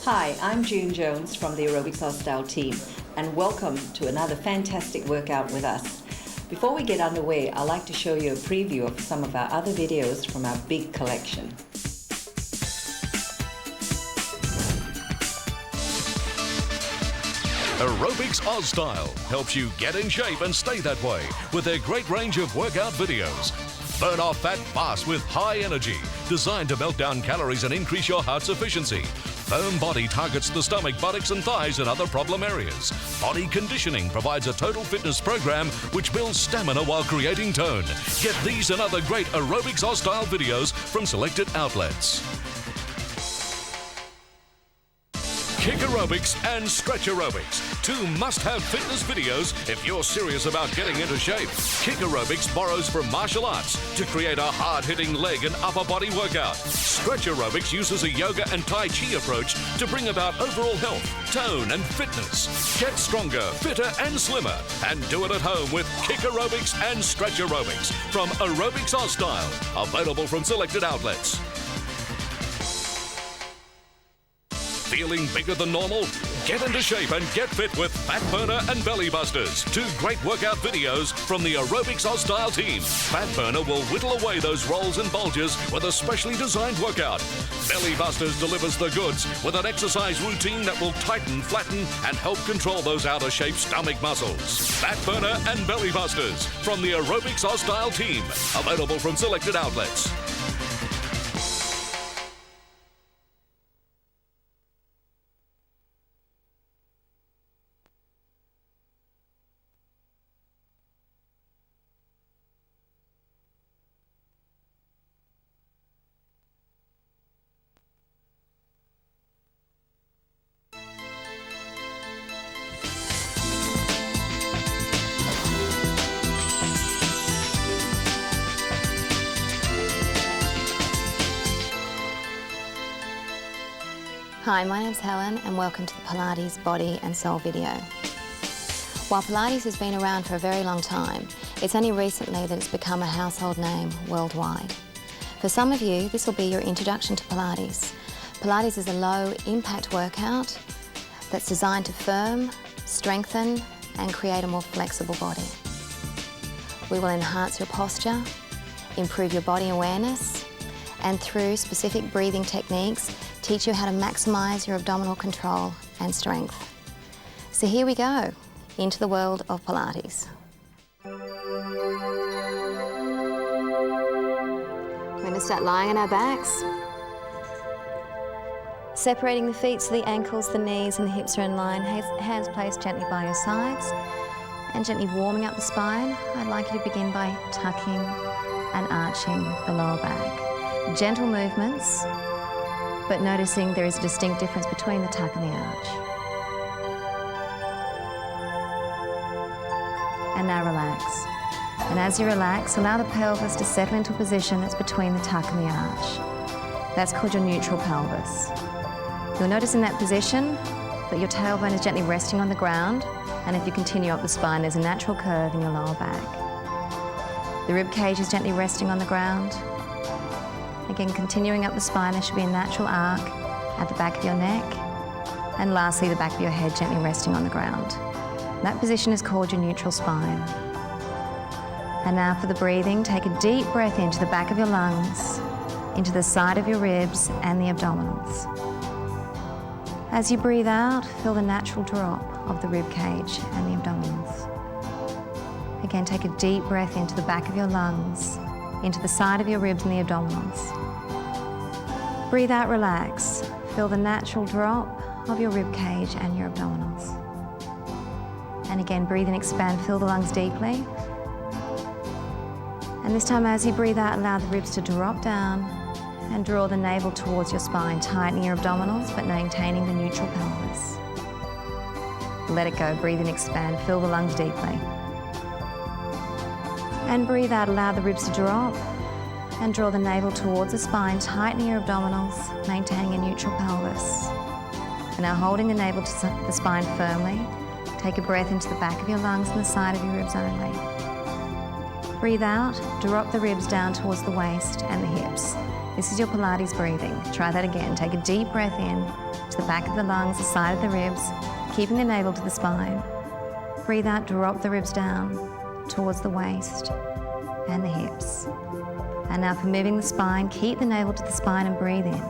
Hi, I'm June Jones from the Aerobics Style team, and welcome to another fantastic workout with us. Before we get underway, I'd like to show you a preview of some of our other videos from our big collection. Aerobics Oz Style helps you get in shape and stay that way with their great range of workout videos. Burn off fat fast with high energy, designed to melt down calories and increase your heart's efficiency. Firm Body targets the stomach, buttocks and thighs and other problem areas. Body Conditioning provides a total fitness program which builds stamina while creating tone. Get these and other great Aerobics Oz Style videos from selected outlets. Kick Aerobics and Stretch Aerobics, two must-have fitness videos if you're serious about getting into shape. Kick Aerobics borrows from martial arts to create a hard-hitting leg and upper body workout. Stretch Aerobics uses a yoga and Tai Chi approach to bring about overall health, tone and fitness. Get stronger, fitter and slimmer, and do it at home with Kick Aerobics and Stretch Aerobics from Aerobics Oz Style, available from selected outlets. Feeling bigger than normal? Get into shape and get fit with Fat Burner and Belly Busters, two great workout videos from the Aerobics Oz Style team. Fat Burner will whittle away those rolls and bulges with a specially designed workout. Belly Busters delivers the goods with an exercise routine that will tighten, flatten, and help control those out of shape stomach muscles. Fat Burner and Belly Busters from the Aerobics Oz Style team, available from selected outlets. Hi, my name's Helen and welcome to the Pilates Body and Soul video. While Pilates has been around for a very long time, it's only recently that it's become a household name worldwide. For some of you, this will be your introduction to Pilates. Pilates is a low-impact workout that's designed to firm, strengthen and create a more flexible body. We will enhance your posture, improve your body awareness, and through specific breathing techniques, teach you how to maximize your abdominal control and strength. So here we go, into the world of Pilates. We're going to start lying on our backs, separating the feet so the ankles, the knees and the hips are in line, hands placed gently by your sides, and gently warming up the spine. I'd like you to begin by tucking and arching the lower back. Gentle movements, but noticing there is a distinct difference between the tuck and the arch. And now relax. And as you relax, allow the pelvis to settle into a position that's between the tuck and the arch. That's called your neutral pelvis. You'll notice in that position that your tailbone is gently resting on the ground, and if you continue up the spine, there's a natural curve in your lower back. The rib cage is gently resting on the ground. Again, continuing up the spine, there should be a natural arc at the back of your neck. And lastly, the back of your head gently resting on the ground. That position is called your neutral spine. And now for the breathing, take a deep breath into the back of your lungs, into the side of your ribs and the abdominals. As you breathe out, feel the natural drop of the rib cage and the abdominals. Again, take a deep breath into the back of your lungs, into the side of your ribs and the abdominals. Breathe out, relax. Feel the natural drop of your rib cage and your abdominals. And again, breathe and expand, fill the lungs deeply. And this time as you breathe out, allow the ribs to drop down and draw the navel towards your spine, tightening your abdominals but maintaining the neutral pelvis. Let it go, breathe and expand, fill the lungs deeply. And breathe out, allow the ribs to drop and draw the navel towards the spine, tightening your abdominals, maintaining a neutral pelvis. And now holding the navel to the spine firmly, take a breath into the back of your lungs and the side of your ribs only. Breathe out, drop the ribs down towards the waist and the hips. This is your Pilates breathing. Try that again. Take a deep breath in to the back of the lungs, the side of the ribs, keeping the navel to the spine. Breathe out, drop the ribs down towards the waist and the hips. And now for moving the spine, keep the navel to the spine and breathe in.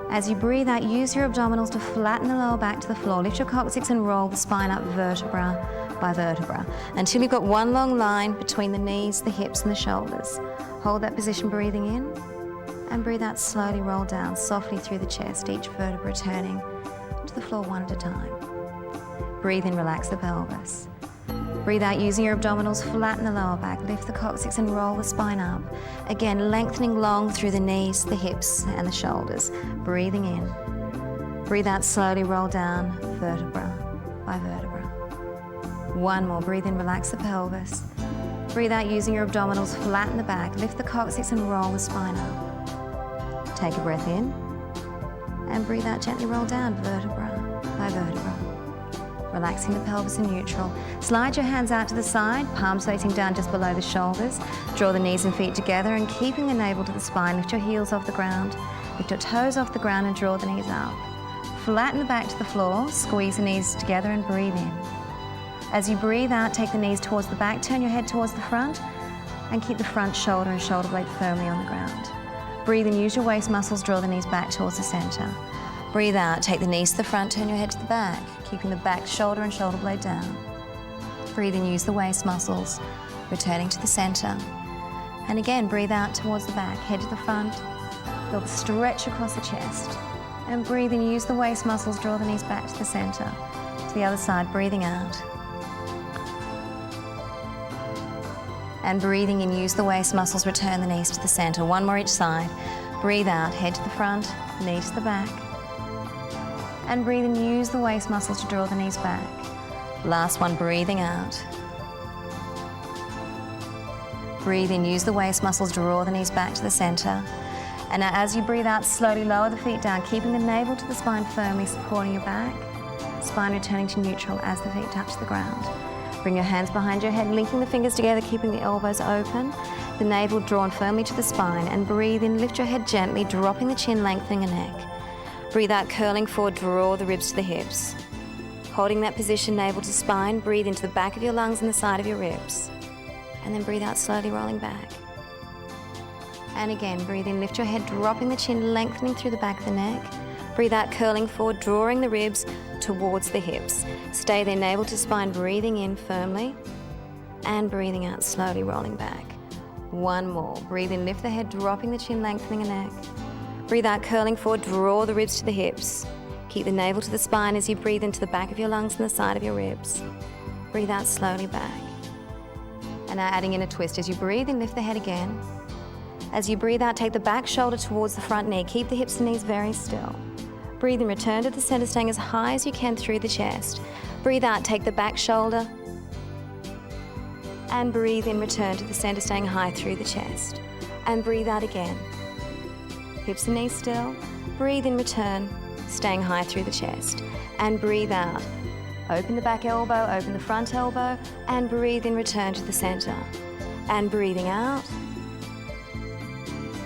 As you breathe out, use your abdominals to flatten the lower back to the floor. Lift your coccyx and roll the spine up vertebra by vertebra until you've got one long line between the knees, the hips and the shoulders. Hold that position, breathing in, and breathe out, slowly roll down softly through the chest, each vertebra turning to the floor one at a time. Breathe in, relax the pelvis. Breathe out, using your abdominals, flatten the lower back, lift the coccyx and roll the spine up. Again, lengthening long through the knees, the hips and the shoulders. Breathing in. Breathe out, slowly roll down, vertebra by vertebra. One more, breathe in, relax the pelvis. Breathe out, using your abdominals, flatten the back, lift the coccyx and roll the spine up. Take a breath in, and breathe out, gently roll down, vertebra by vertebra. Relaxing the pelvis in neutral. Slide your hands out to the side, palms facing down just below the shoulders. Draw the knees and feet together and keeping the navel to the spine, lift your heels off the ground, lift your toes off the ground and draw the knees up. Flatten the back to the floor, squeeze the knees together and breathe in. As you breathe out, take the knees towards the back, turn your head towards the front and keep the front shoulder and shoulder blade firmly on the ground. Breathe in, use your waist muscles, draw the knees back towards the center. Breathe out, take the knees to the front, turn your head to the back, keeping the back shoulder and shoulder blade down. Breathe in, use the waist muscles, returning to the center. And again, breathe out towards the back, head to the front, feel the stretch across the chest. And breathe in, use the waist muscles, draw the knees back to the center. To the other side, breathing out. And breathing in, use the waist muscles, return the knees to the center. One more each side. Breathe out, head to the front, knee to the back. And breathe in, use the waist muscles to draw the knees back. Last one, breathing out. Breathe in, use the waist muscles, draw the knees back to the center. And now as you breathe out, slowly lower the feet down, keeping the navel to the spine firmly supporting your back. Spine returning to neutral as the feet touch the ground. Bring your hands behind your head, linking the fingers together, keeping the elbows open, the navel drawn firmly to the spine. And breathe in, lift your head gently, dropping the chin, lengthening the neck. Breathe out, curling forward, draw the ribs to the hips. Holding that position, navel to spine, breathe into the back of your lungs and the side of your ribs. And then breathe out, slowly rolling back. And again, breathe in, lift your head, dropping the chin, lengthening through the back of the neck. Breathe out, curling forward, drawing the ribs towards the hips. Stay there, navel to spine, breathing in firmly. And breathing out, slowly rolling back. One more. Breathe in, lift the head, dropping the chin, lengthening the neck. Breathe out, curling forward, draw the ribs to the hips. Keep the navel to the spine as you breathe into the back of your lungs and the side of your ribs. Breathe out, slowly back. And now adding in a twist. As you breathe in, lift the head again. As you breathe out, take the back shoulder towards the front knee. Keep the hips and knees very still. Breathe in, return to the center, staying as high as you can through the chest. Breathe out, take the back shoulder. And breathe in, return to the center, staying high through the chest. And breathe out again. Hips and knees still. Breathe in, return, staying high through the chest. And breathe out. Open the back elbow, open the front elbow, and breathe in, return to the center. And breathing out.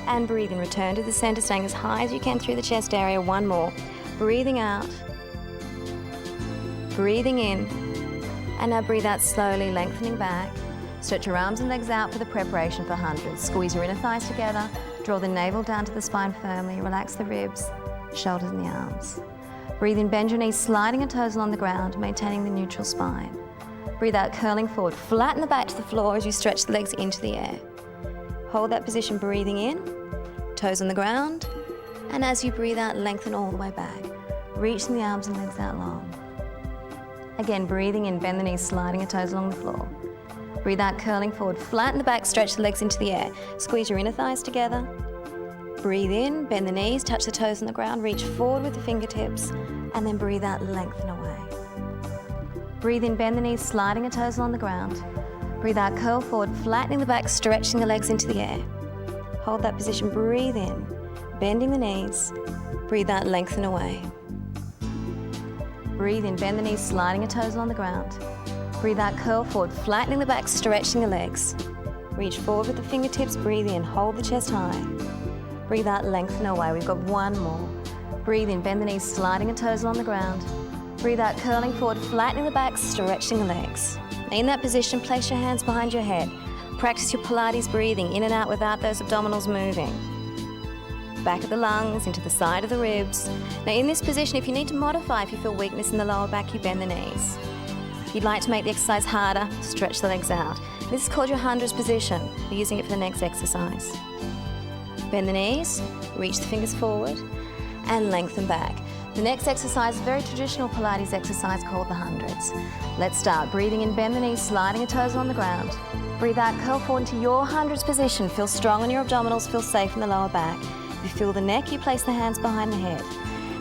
And breathe in, return to the center, staying as high as you can through the chest area. One more. Breathing out. Breathing in. And now breathe out slowly, lengthening back. Stretch your arms and legs out for the preparation for 100. Squeeze your inner thighs together. Draw the navel down to the spine firmly. Relax the ribs, shoulders and the arms. Breathe in, bend your knees, sliding your toes along the ground, maintaining the neutral spine. Breathe out, curling forward. Flatten the back to the floor as you stretch the legs into the air. Hold that position, breathing in, toes on the ground. And as you breathe out, lengthen all the way back. Reaching the arms and legs out long. Again, breathing in, bend the knees, sliding your toes along the floor. Breathe out, curling forward. Flatten the back, stretch the legs into the air. Squeeze your inner thighs together. Breathe in, bend the knees, touch the toes on the ground, reach forward with the fingertips, and then breathe out, lengthen away. Breathe in, bend the knees, sliding your toes along the ground. Breathe out, curl forward, flattening the back, stretching the legs into the air. Hold that position, breathe in, bending the knees. Breathe out, lengthen away. Breathe in, bend the knees, sliding your toes along the ground. Breathe out, curl forward, flattening the back, stretching the legs. Reach forward with the fingertips, breathe in, hold the chest high. Breathe out, lengthen away. We've got one more. Breathe in, bend the knees, sliding the toes along the ground. Breathe out, curling forward, flattening the back, stretching the legs. In that position, place your hands behind your head. Practice your Pilates breathing, in and out without those abdominals moving. Back of the lungs, into the side of the ribs. Now in this position, if you need to modify, if you feel weakness in the lower back, you bend the knees. If you'd like to make the exercise harder, stretch the legs out. This is called your hundreds position. We're using it for the next exercise. Bend the knees, reach the fingers forward, and lengthen back. The next exercise is a very traditional Pilates exercise called the hundreds. Let's start. Breathing in, bend the knees, sliding your toes on the ground. Breathe out, curl forward into your hundreds position. Feel strong in your abdominals, feel safe in the lower back. If you feel the neck, you place the hands behind the head.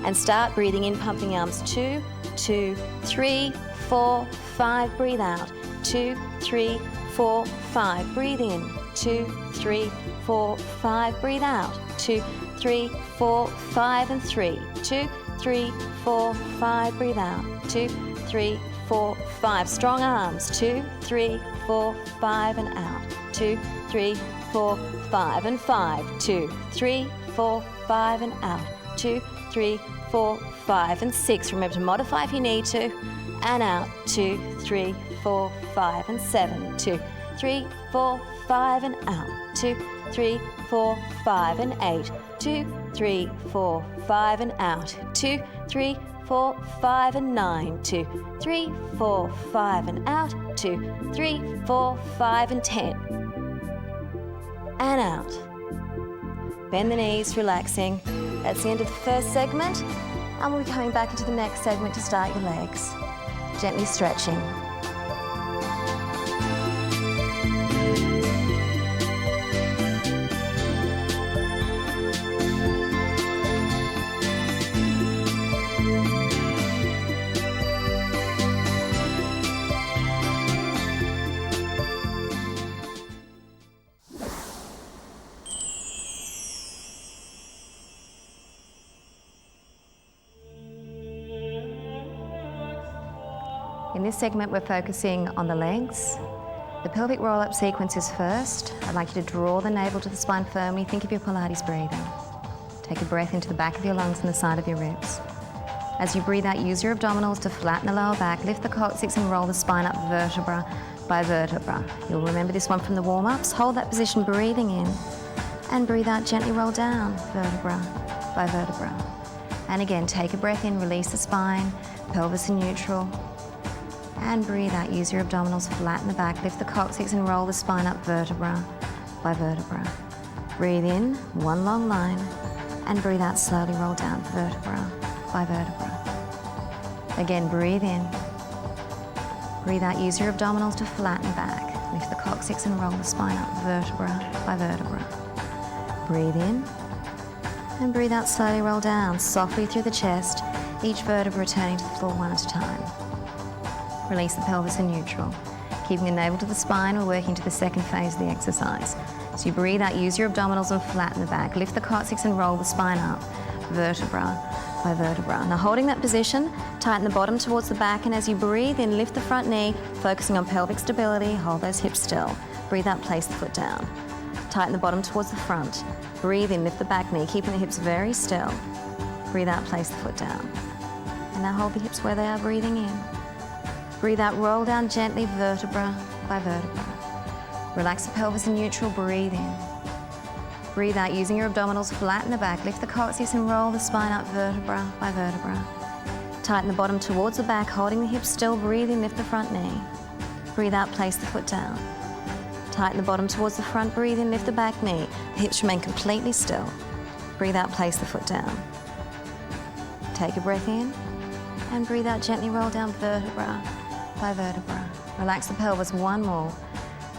And start breathing in, pumping the arms. 2, 2, 3, 4, 5. Breathe out. 2, 3, 4, 5. Breathe in. 2, 3, 4, 5. Breathe out. 2, 3, 4, 5, and 3. 2, 3, 4, 5. Breathe out. 2, 3, 4, 5. Strong arms. 2, 3, 4, 5, and out. 2, 3, 4, 5, and 5. 2, 3, 4, 5, and out. 2, 3, 4, 5, and 6. Remember to modify if you need to. And out. 2, 3, 4, 5, and 7. 2, 3, 4, 5, and out. 2, 3, 4, 5, and 8. 2, 3, 4, 5, and out. 2, 3, 4, 5, and 9. 2, 3, 4, 5, and out. 2, 3, 4, 5, and 10. And out. Bend the knees, relaxing. That's the end of the first segment, and we'll be coming back into the next segment to start your legs. Gently stretching. In this segment, we're focusing on the legs. The pelvic roll-up sequence is first. I'd like you to draw the navel to the spine firmly. Think of your Pilates breathing. Take a breath into the back of your lungs and the side of your ribs. As you breathe out, use your abdominals to flatten the lower back, lift the coccyx and roll the spine up vertebra by vertebra. You'll remember this one from the warm-ups. Hold that position, breathing in, and breathe out, gently roll down vertebra by vertebra. And again, take a breath in, release the spine, pelvis in neutral. And breathe out, use your abdominals, flatten the back, lift the coccyx and roll the spine up vertebra by vertebra. Breathe in, one long line, and breathe out, slowly roll down vertebra by vertebra. Again, breathe in. Breathe out, use your abdominals to flatten back, lift the coccyx and roll the spine up vertebra by vertebra. Breathe in, and breathe out, slowly roll down, softly through the chest, each vertebra returning to the floor one at a time. Release the pelvis in neutral. Keeping the navel to the spine, we're working to the second phase of the exercise. So you breathe out, use your abdominals and flatten the back. Lift the coccyx and roll the spine up, vertebra by vertebra. Now holding that position, tighten the bottom towards the back, and as you breathe in, lift the front knee, focusing on pelvic stability, hold those hips still. Breathe out, place the foot down. Tighten the bottom towards the front. Breathe in, lift the back knee, keeping the hips very still. Breathe out, place the foot down. And now hold the hips where they are, breathing in. Breathe out, roll down gently, vertebra by vertebra. Relax the pelvis in neutral, breathe in. Breathe out, using your abdominals, flatten the back, lift the coccyx and roll the spine up vertebra by vertebra. Tighten the bottom towards the back, holding the hips still, breathe in, lift the front knee. Breathe out, place the foot down. Tighten the bottom towards the front, breathe in, lift the back knee. The hips remain completely still. Breathe out, place the foot down. Take a breath in, and breathe out, gently roll down vertebra by vertebra. Relax the pelvis, one more.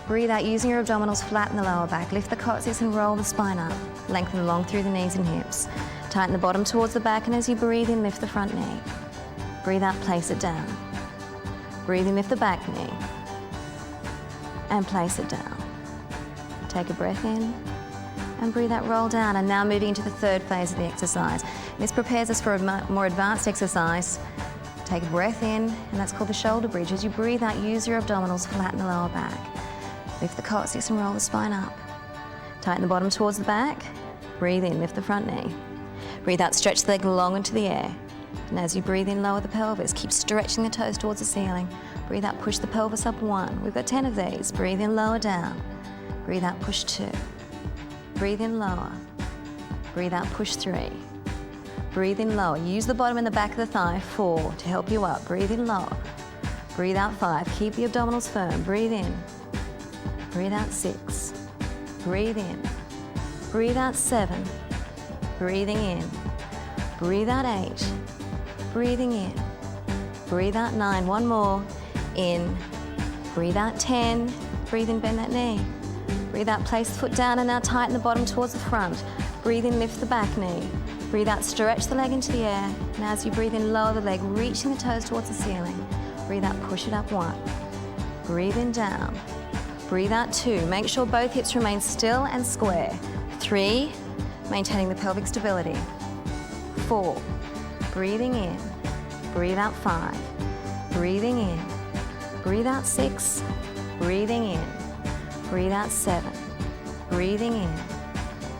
Breathe out, using your abdominals, flatten the lower back, lift the coccyx and roll the spine up. Lengthen long through the knees and hips. Tighten the bottom towards the back, and as you breathe in, lift the front knee. Breathe out, place it down. Breathe in, lift the back knee. And place it down. Take a breath in, and breathe out, roll down. And now moving into the third phase of the exercise. This prepares us for a more advanced exercise. Take a breath in, and that's called the shoulder bridge. As you breathe out, use your abdominals, flatten the lower back. Lift the coccyx and roll the spine up. Tighten the bottom towards the back. Breathe in, lift the front knee. Breathe out, stretch the leg long into the air. And as you breathe in, lower the pelvis. Keep stretching the toes towards the ceiling. Breathe out, push the pelvis up 1. We've got 10 of these. Breathe in, lower down. Breathe out, push 2. Breathe in, lower. Breathe out, push 3. Breathe in, lower. Use the bottom and the back of the thigh, 4, to help you up. Breathe in, lower. Breathe out, 5. Keep the abdominals firm. Breathe in. Breathe out, 6. Breathe in. Breathe out, 7. Breathing in. Breathe out, 8. Breathing in. Breathe out, 9. One more. In. Breathe out, 10. Breathe in, bend that knee. Breathe out, place the foot down and now tighten the bottom towards the front. Breathe in, lift the back knee. Breathe out, stretch the leg into the air. And as you breathe in, lower the leg, reaching the toes towards the ceiling. Breathe out, push it up 1. Breathe in, down. Breathe out, 2. Make sure both hips remain still and square. 3, maintaining the pelvic stability. 4, breathing in. Breathe out, 5. Breathing in. Breathe out, 6. Breathing in. Breathe out, 7. Breathing in.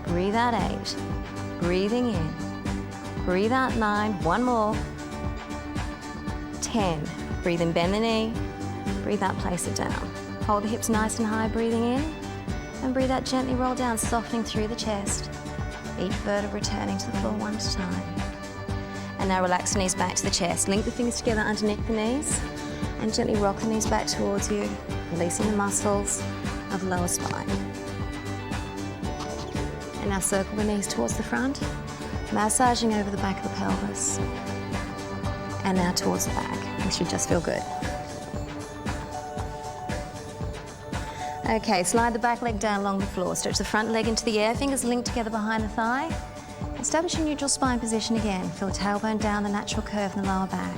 Breathe out, 8. Breathing in. Breathe out, 9. One more. 10. Breathe in, bend the knee. Breathe out, place it down. Hold the hips nice and high, breathing in. And breathe out, gently roll down, softening through the chest. Each vertebra returning to the floor 1 at a time. And now relax the knees back to the chest. Link the fingers together underneath the knees. And gently rock the knees back towards you, releasing the muscles of the lower spine. And now circle the knees towards the front, massaging over the back of the pelvis. And now towards the back. This should just feel good. Okay, slide the back leg down along the floor. Stretch the front leg into the air, fingers linked together behind the thigh. Establish a neutral spine position again. Feel the tailbone down, the natural curve in the lower back.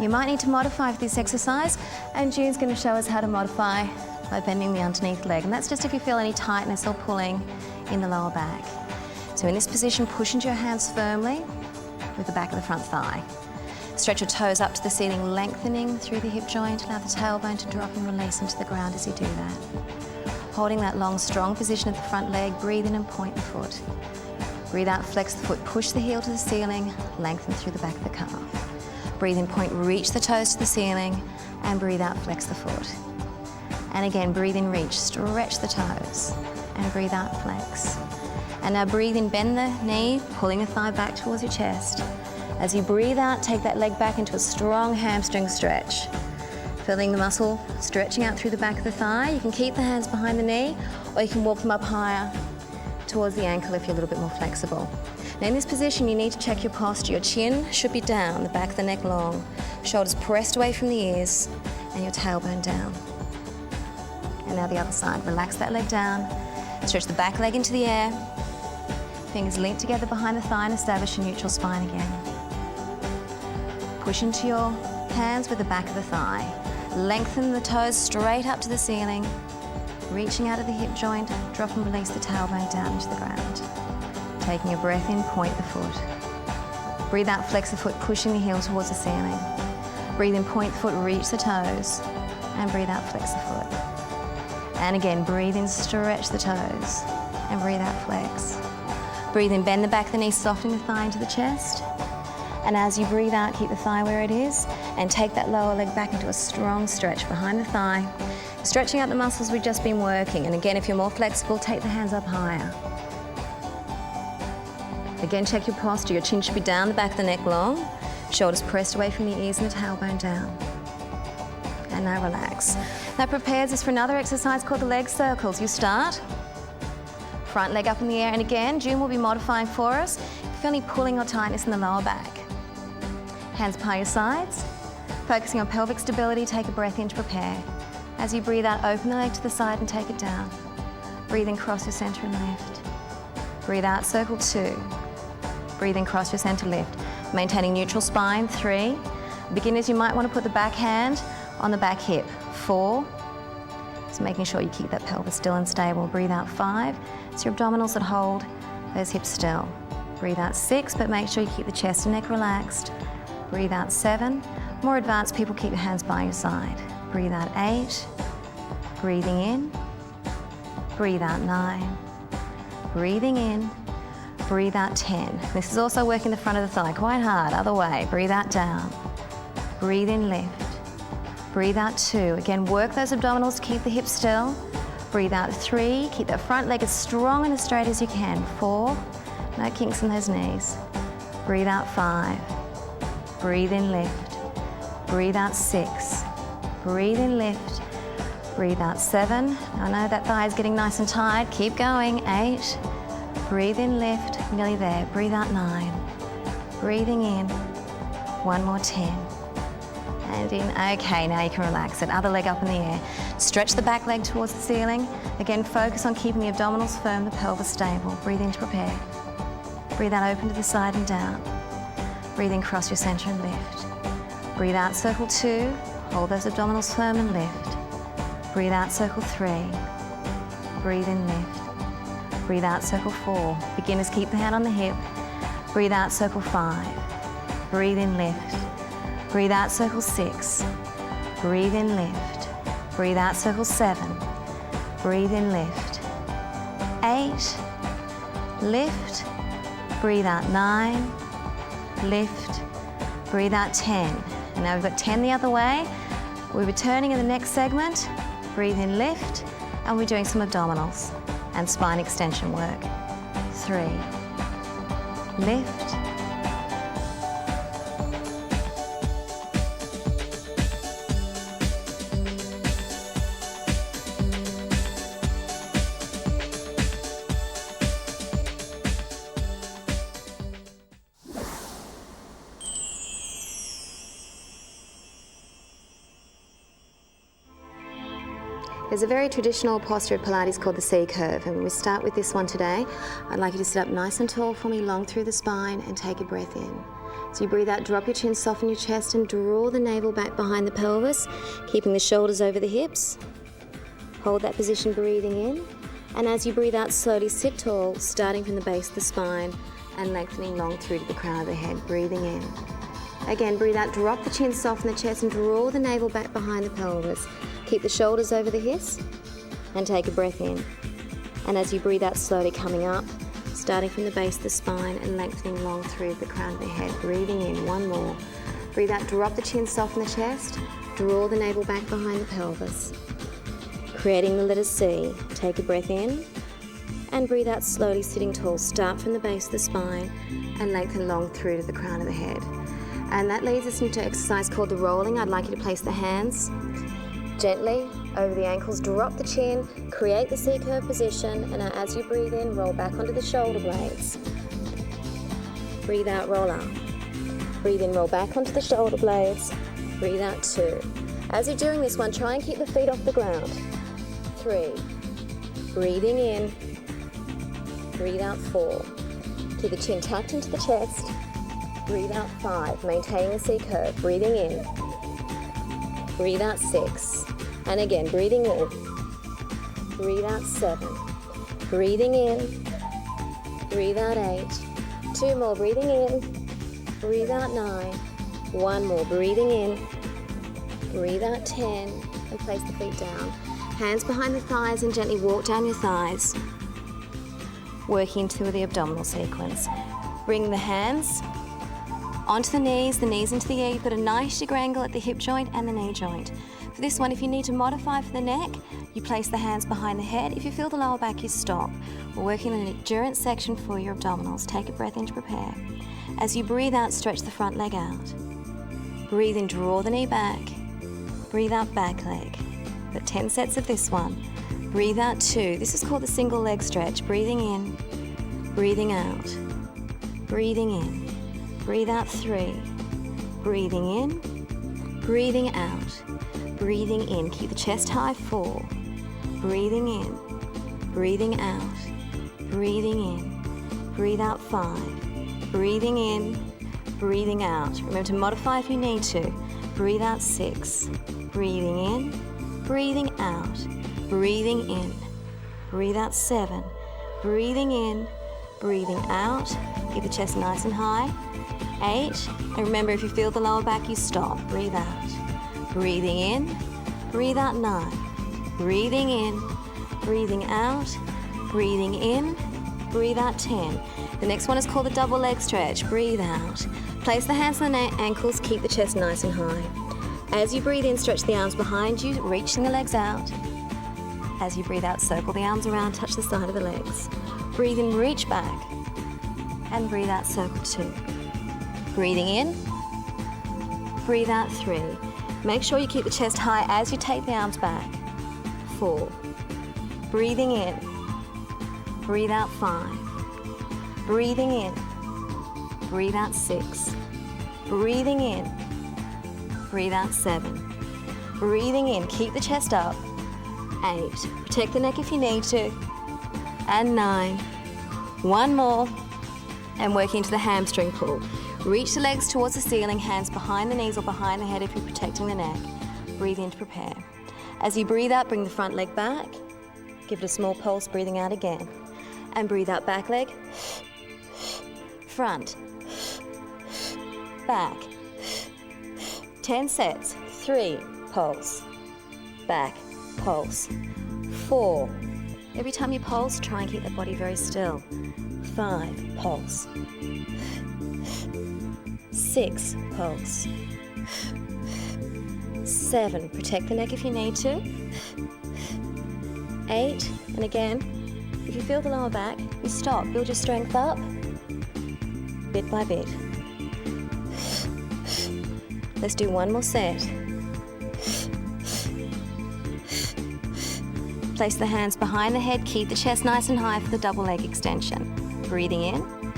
You might need to modify for this exercise, and June's going to show us how to modify by bending the underneath leg. And that's just if you feel any tightness or pulling in the lower back. So in this position, push into your hands firmly with the back of the front thigh. Stretch your toes up to the ceiling, lengthening through the hip joint. Allow the tailbone to drop and release into the ground as you do that. Holding that long, strong position of the front leg, breathe in and point the foot. Breathe out, flex the foot, push the heel to the ceiling, lengthen through the back of the calf. Breathe in, point, reach the toes to the ceiling, and breathe out, flex the foot. And again, breathe in, reach, stretch the toes, and breathe out, flex. And now breathe in, bend the knee, pulling the thigh back towards your chest. As you breathe out, take that leg back into a strong hamstring stretch. Feeling the muscle stretching out through the back of the thigh. You can keep the hands behind the knee, or you can walk them up higher towards the ankle if you're a little bit more flexible. Now in this position, you need to check your posture. Your chin should be down, the back of the neck long, shoulders pressed away from the ears, and your tailbone down. And now the other side. Relax that leg down. Stretch the back leg into the air. Fingers linked together behind the thigh and establish a neutral spine again. Push into your hands with the back of the thigh. Lengthen the toes straight up to the ceiling. Reaching out of the hip joint, drop and release the tailbone down into the ground. Taking a breath in, point the foot. Breathe out, flex the foot, pushing the heel towards the ceiling. Breathe in, point the foot, reach the toes. And breathe out, flex the foot. And again, breathe in, stretch the toes. And breathe out, flex. Breathe in, bend the back of the knee, softening the thigh into the chest. And as you breathe out, keep the thigh where it is and take that lower leg back into a strong stretch behind the thigh, stretching out the muscles we've just been working. And again, if you're more flexible, take the hands up higher. Again, check your posture. Your chin should be down, the back of the neck long, shoulders pressed away from the ears and the tailbone down. And now relax. That prepares us for another exercise called the leg circles. You start, front leg up in the air, and again, June will be modifying for us. If you feel any pulling or tightness in the lower back. Hands by your sides. Focusing on pelvic stability, take a breath in to prepare. As you breathe out, open the leg to the side and take it down. Breathe in, cross your center and lift. Breathe out, circle 2. Breathe in, cross your center, lift. Maintaining neutral spine, 3. Beginners, you might want to put the back hand on the back hip, 4. Just making sure you keep that pelvis still and stable. Breathe out, 5. It's your abdominals that hold those hips still. Breathe out, 6, but make sure you keep the chest and neck relaxed. Breathe out, 7. More advanced people, keep your hands by your side. Breathe out, 8. Breathing in. breathe out 9. Breathing in, breathe out 10. This is also working the front of the thigh quite hard. Other way, breathe out down. Breathe in, lift. Breathe out 2. Again, work those abdominals to keep the hips still. Breathe out 3. Keep that front leg as strong and as straight as you can. 4. No kinks in those knees. Breathe out 5. Breathe in, lift. Breathe out 6. Breathe in, lift. Breathe out 7. I know that thigh is getting nice and tight. Keep going. 8. Breathe in, lift. Nearly there. Breathe out 9. Breathing in. 1 more, 10. And in. Okay, now you can relax it. Other leg up in the air. Stretch the back leg towards the ceiling. Again, focus on keeping the abdominals firm, the pelvis stable. Breathe in to prepare. Breathe out, open to the side and down. Breathe in, cross your center and lift. Breathe out, circle 2. Hold those abdominals firm and lift. Breathe out, circle 3. Breathe in, lift. Breathe out, circle 4. Beginners, keep the hand on the hip. Breathe out, circle 5. Breathe in, lift. Breathe out, circle 6. Breathe in, lift. Breathe out, circle 7. Breathe in, lift. 8. Lift. Breathe out 9. Lift. Breathe out 10. And now we've got 10 the other way. We're returning in the next segment. Breathe in, lift. And we're doing some abdominals and spine extension work. 3. Lift. There's a very traditional posture of Pilates called the C curve, and when we start with this one today, I'd like you to sit up nice and tall for me, long through the spine, and take a breath in. So you breathe out, drop your chin, soften your chest, and draw the navel back behind the pelvis, keeping the shoulders over the hips. Hold that position, breathing in, and as you breathe out, slowly sit tall, starting from the base of the spine and lengthening long through to the crown of the head, breathing in. Again, breathe out, drop the chin, soften the chest, and draw the navel back behind the pelvis. Keep the shoulders over the hips and take a breath in. And as you breathe out, slowly coming up, starting from the base of the spine and lengthening long through the crown of the head. Breathing in, 1 more. Breathe out, drop the chin, soften the chest, draw the navel back behind the pelvis. Creating the letter C, take a breath in and breathe out, slowly sitting tall. Start from the base of the spine and lengthen long through to the crown of the head. And that leads us into an exercise called the rolling. I'd like you to place the hands gently over the ankles, drop the chin, create the C curve position, and as you breathe in, roll back onto the shoulder blades. Breathe out, roll up. Breathe in, roll back onto the shoulder blades. Breathe out, 2. As you're doing this one, try and keep the feet off the ground. 3. Breathing in. Breathe out, 4. Keep the chin tucked into the chest. Breathe out, 5. Maintaining the C curve. Breathing in. Breathe out, 6. And again, breathing in. Breathe out, 7. Breathing in. Breathe out, 8. 2 more, breathing in. Breathe out, 9. 1 more, breathing in. Breathe out, 10. And place the feet down. Hands behind the thighs and gently walk down your thighs. Working into the abdominal sequence. Bring the hands onto the knees into the ear. You've got a 90-degree angle at the hip joint and the knee joint. For this one, if you need to modify for the neck, you place the hands behind the head. If you feel the lower back, you stop. We're working on an endurance section for your abdominals. Take a breath in to prepare. As you breathe out, stretch the front leg out. Breathe in, draw the knee back. Breathe out, back leg. Got 10 sets of this one. Breathe out, 2. This is called the single leg stretch. Breathing in, breathing out. Breathing in. Breathe out, 3. Breathing in, breathing out. Breathing in, keep the chest high, 4. Breathing in, breathing out. Breathing in, breathe out, 5. Breathing in, breathing out. Remember to modify if you need to. Breathe out, 6. Breathing in, breathing out. Breathing in, breathe out, 7. Breathing in, breathing out. Keep the chest nice and high. 8. And remember, if you feel the lower back, you stop. Breathe out. Breathing in, breathe out, 9. Breathing in, breathing out, breathing in, breathe out 10. The next one is called the double leg stretch. Breathe out. Place the hands on the ankles, keep the chest nice and high. As you breathe in, stretch the arms behind you, reaching the legs out. As you breathe out, circle the arms around, touch the side of the legs. Breathe in, reach back, and breathe out, circle 2. Breathing in, breathe out 3. Make sure you keep the chest high as you take the arms back. 4. Breathing in, breathe out 5. Breathing in, breathe out 6. Breathing in, breathe out 7. Breathing in, keep the chest up. 8. Protect the neck if you need to. And 9. One more. And working into the hamstring pull. Reach the legs towards the ceiling, hands behind the knees or behind the head if you're protecting the neck. Breathe in to prepare. As you breathe out, bring the front leg back. Give it a small pulse, breathing out again. And breathe out, back leg. Front. Back. 10 sets. 3. Pulse. Back. Pulse. 4. Every time you pulse, try and keep the body very still. 5. Pulse. 6. Pulse. 7. Protect the neck if you need to. 8. And again, if you feel the lower back, you stop. Build your strength up, bit by bit. Let's do one more set. Place the hands behind the head, keep the chest nice and high for the double leg extension. Breathing in,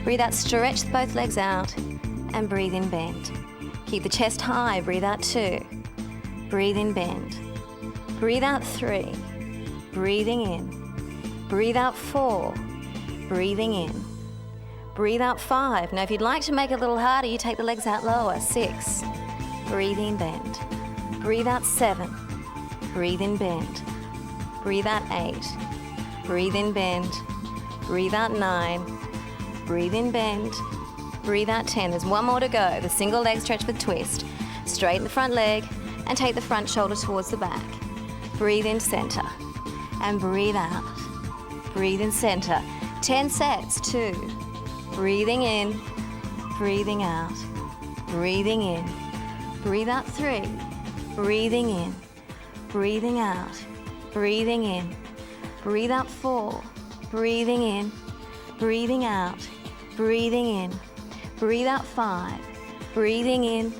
breathe out, stretch both legs out, and breathe in, bend. Keep the chest high, breathe out 2. Breathe in, bend. Breathe out 3. Breathing in. Breathe out 4. Breathing in. Breathe out 5. Now if you'd like to make it a little harder, you take the legs out lower. 6. Breathe in, bend. Breathe out 7. Breathe in, bend. Breathe out 8. Breathe in, bend. Breathe out 9. Breathe in, bend. Breathe out 10. There's one more to go. The single leg stretch with twist. Straighten the front leg and take the front shoulder towards the back. Breathe in, center. And breathe out. Breathe in, center. 10 sets. 2. Breathing in. Breathing out. Breathing in. Breathe out 3. Breathing in. Breathing out. Breathing in. Breathe out 4. Breathing in. Breathing out. Breathing in. Breathe out 5. Breathing in.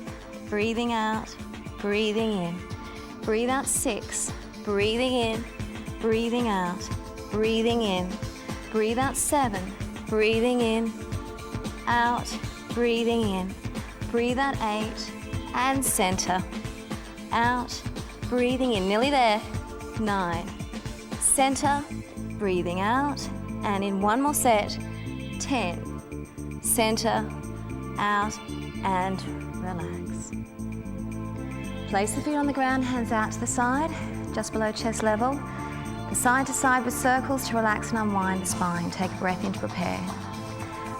Breathing out. Breathing in. Breathe out 6. Breathing in. Breathing out. Breathing in. Breathe out 7. Breathing in. Out. Breathing in. Breathe out 8. And center. Out. Breathing in. Nearly there. 9. Center. Breathing out. And in one more set. 10. Center. Out. And relax. Place the feet on the ground, hands out to the side, just below chest level. The side to side with circles to relax and unwind the spine. Take a breath in to prepare.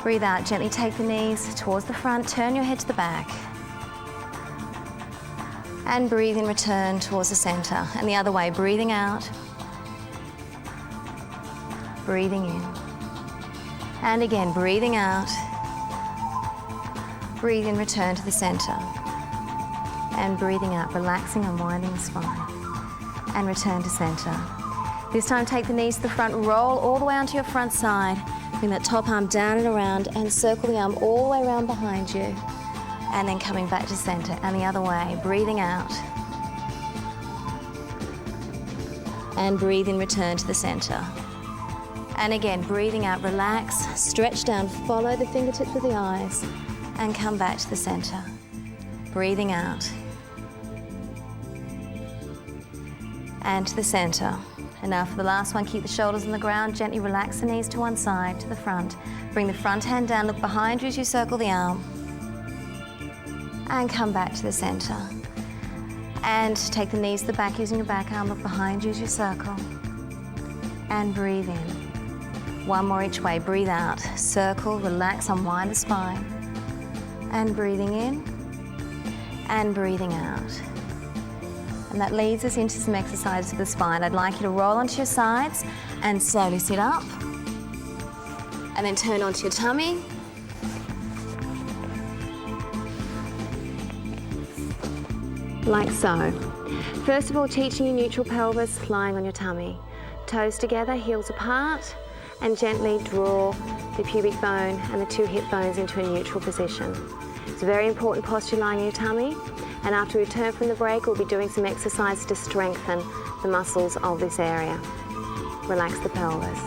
Breathe out, gently take the knees towards the front, turn your head to the back. And breathe in, return towards the center. And the other way, breathing out. Breathing in. And again, breathing out. Breathe in, return to the center. And breathing out, relaxing, unwinding the spine. And return to center. This time, take the knees to the front, roll all the way onto your front side. Bring that top arm down and around, and circle the arm all the way around behind you. And then coming back to center, and the other way, breathing out. And breathe in, return to the center. And again, breathing out, relax, stretch down, follow the fingertips with the eyes, and come back to the center. Breathing out. And to the center. And now for the last one, keep the shoulders on the ground, gently relax the knees to one side, to the front. Bring the front hand down, look behind you as you circle the arm. And come back to the center. And take the knees to the back using your back arm, look behind you as you circle. And breathe in. One more each way, breathe out. Circle, relax, unwind the spine. And breathing in. And breathing out. And that leads us into some exercises for the spine. I'd like you to roll onto your sides and slowly sit up. And then turn onto your tummy. Like so. First of all, teaching you neutral pelvis, lying on your tummy. Toes together, heels apart, and gently draw the pubic bone and the two hip bones into a neutral position. It's a very important posture lying on your tummy. And after we return from the break, we'll be doing some exercises to strengthen the muscles of this area. Relax the pelvis.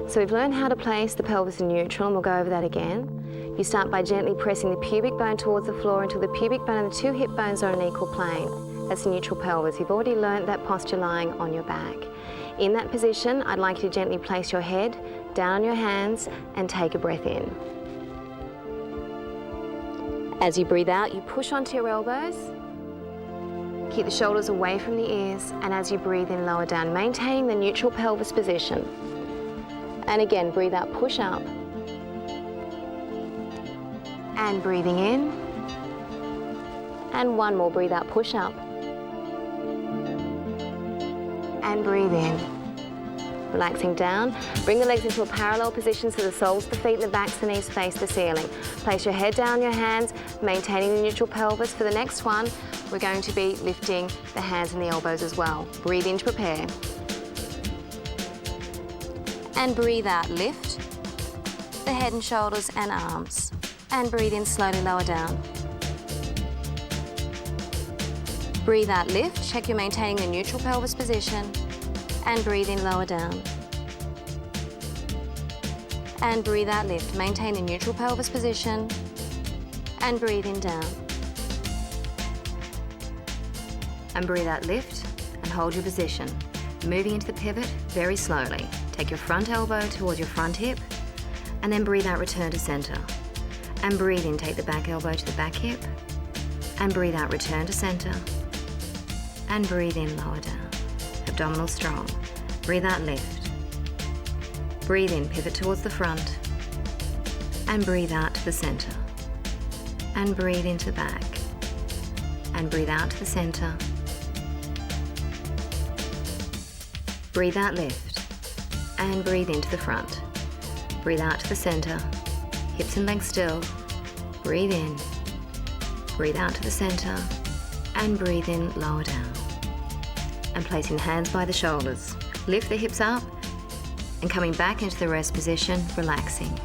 So we've learned how to place the pelvis in neutral, and we'll go over that again. You start by gently pressing the pubic bone towards the floor until the pubic bone and the two hip bones are on an equal plane. That's the neutral pelvis. You've already learned that posture lying on your back. In that position, I'd like you to gently place your head down on your hands and take a breath in. As you breathe out, you push onto your elbows. Keep the shoulders away from the ears, and as you breathe in, lower down, maintaining the neutral pelvis position. And again, breathe out, push up. And breathing in. And one more, breathe out, push up. And breathe in. Relaxing down. Bring the legs into a parallel position so the soles of the feet and the backs of the knees face the ceiling. Place your head down on your hands, maintaining the neutral pelvis. For the next one, we're going to be lifting the hands and the elbows as well. Breathe in to prepare. And breathe out, lift the head and shoulders and arms. And breathe in, slowly lower down. Breathe out, lift, check you're maintaining the neutral pelvis position. And breathe in, lower down. And breathe out, lift, maintain the neutral pelvis position. And breathe in, down. And breathe out, lift, and hold your position. Moving into the pivot very slowly. Take your front elbow towards your front hip, and then breathe out, return to center. And breathe in, take the back elbow to the back hip, and breathe out, return to center. And breathe in, lower down. Abdominal strong. Breathe out, lift. Breathe in, pivot towards the front, and breathe out to the center. And breathe into the back, and breathe out to the center. Breathe out, lift. And breathe into the front. Breathe out to the center. Hips and legs still. Breathe in. Breathe out to the center. And breathe in, lower down. And placing the hands by the shoulders. Lift the hips up and coming back into the rest position, relaxing.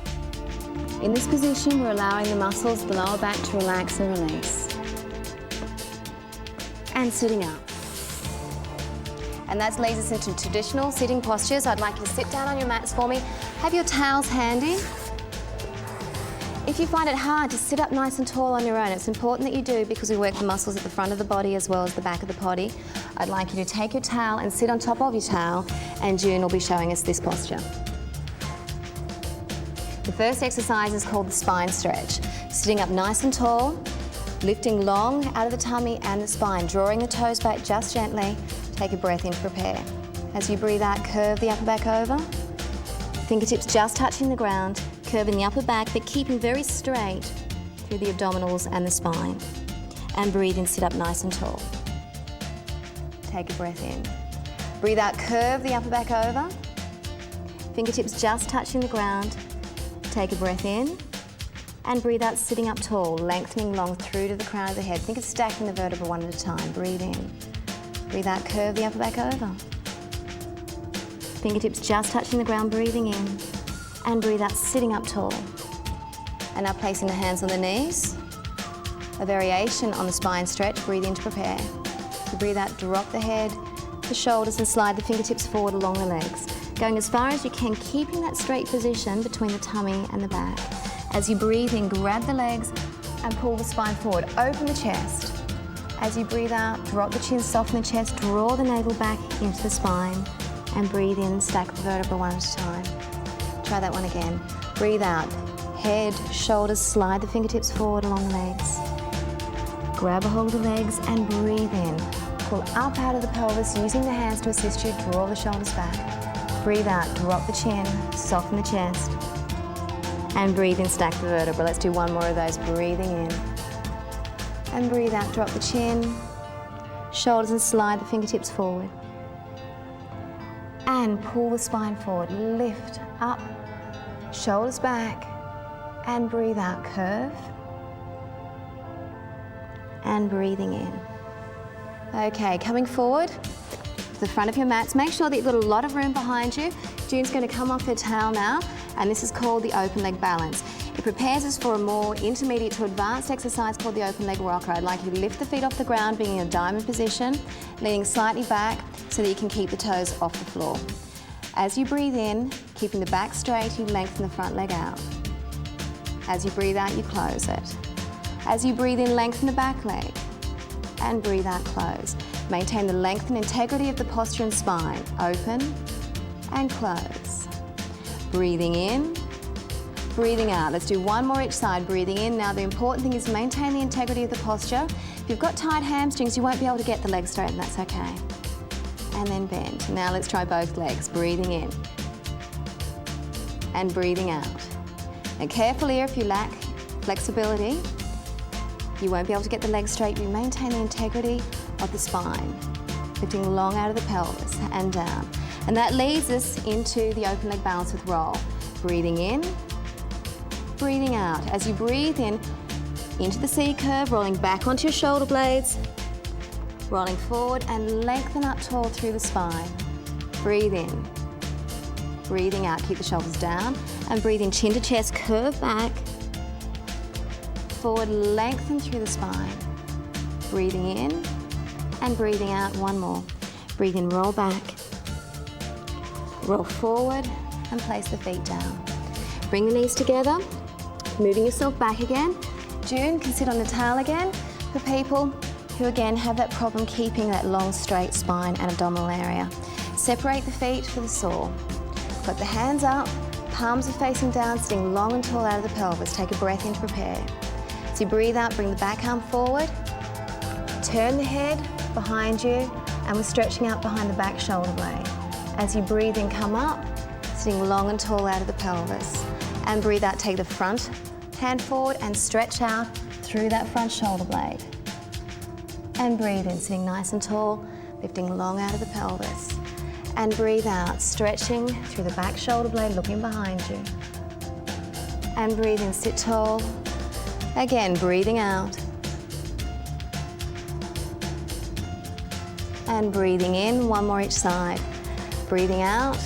In this position, we're allowing the muscles of the lower back to relax and release. And sitting up. And that leads us into traditional sitting postures. I'd like you to sit down on your mats for me. Have your towels handy. If you find it hard to sit up nice and tall on your own, it's important that you do because we work the muscles at the front of the body as well as the back of the body. I'd like you to take your towel and sit on top of your towel, and June will be showing us this posture. The first exercise is called the spine stretch. Sitting up nice and tall, lifting long out of the tummy and the spine, drawing the toes back just gently. Take a breath in to prepare. As you breathe out, curve the upper back over. Fingertips just touching the ground, curving the upper back, but keeping very straight through the abdominals and the spine. And breathe in, sit up nice and tall. Take a breath in. Breathe out, curve the upper back over. Fingertips just touching the ground. Take a breath in. And breathe out, sitting up tall, lengthening long through to the crown of the head. Think of stacking the vertebrae one at a time. Breathe in. Breathe out, curve the upper back over. Fingertips just touching the ground, breathing in. And breathe out, sitting up tall. And now placing the hands on the knees. A variation on the spine stretch, breathe in to prepare. So breathe out, drop the head, the shoulders, and slide the fingertips forward along the legs. Going as far as you can, keeping that straight position between the tummy and the back. As you breathe in, grab the legs and pull the spine forward. Open the chest. As you breathe out, drop the chin, soften the chest, draw the navel back into the spine, and breathe in, stack the vertebra one at a time. Try that one again. Breathe out, head, shoulders, slide the fingertips forward along the legs. Grab a hold of the legs and breathe in. Pull up out of the pelvis using the hands to assist you, draw the shoulders back. Breathe out, drop the chin, soften the chest. And breathe in, stack the vertebra. Let's do one more of those, breathing in. And breathe out, drop the chin, shoulders, and slide the fingertips forward. And pull the spine forward, lift up, shoulders back, and breathe out, curve. And breathing in. Okay, coming forward to the front of your mats. Make sure that you've got a lot of room behind you. June's going to come off her towel now, and this is called the open leg balance. It prepares us for a more intermediate to advanced exercise called the open leg rocker. I'd like you to lift the feet off the ground, being in a diamond position, leaning slightly back so that you can keep the toes off the floor. As you breathe in, keeping the back straight, you lengthen the front leg out. As you breathe out, you close it. As you breathe in, lengthen the back leg, and breathe out, close. Maintain the length and integrity of the posture and spine. Open and close. Breathing in, breathing out. Let's do one more each side, breathing in. Now the important thing is maintain the integrity of the posture. If you've got tight hamstrings, you won't be able to get the legs straight, and that's okay. And then bend. Now let's try both legs, breathing in and breathing out. And careful here, if you lack flexibility, you won't be able to get the legs straight. You maintain the integrity of the spine, lifting long out of the pelvis and down. And that leads us into the open leg balance with roll. Breathing in, breathing out. As you breathe in, into the C curve, rolling back onto your shoulder blades, rolling forward and lengthen up tall through the spine. Breathe in, breathing out. Keep the shoulders down and breathe in, chin to chest, curve back, forward, lengthen through the spine. Breathing in and breathing out, one more. Breathe in, roll back, roll forward and place the feet down. Bring the knees together, moving yourself back again. June can sit on the towel again for people who again have that problem keeping that long straight spine and abdominal area. Separate the feet for the saw. Put the hands up, palms are facing down, sitting long and tall out of the pelvis. Take a breath in to prepare. As you breathe out, bring the back arm forward, turn the head behind you, and we're stretching out behind the back shoulder blade. As you breathe in, come up, sitting long and tall out of the pelvis. And breathe out, take the front hand forward and stretch out through that front shoulder blade. And breathe in, sitting nice and tall, lifting long out of the pelvis. And breathe out, stretching through the back shoulder blade, looking behind you. And breathe in, sit tall. Again, breathing out. And breathing in, one more each side. Breathing out.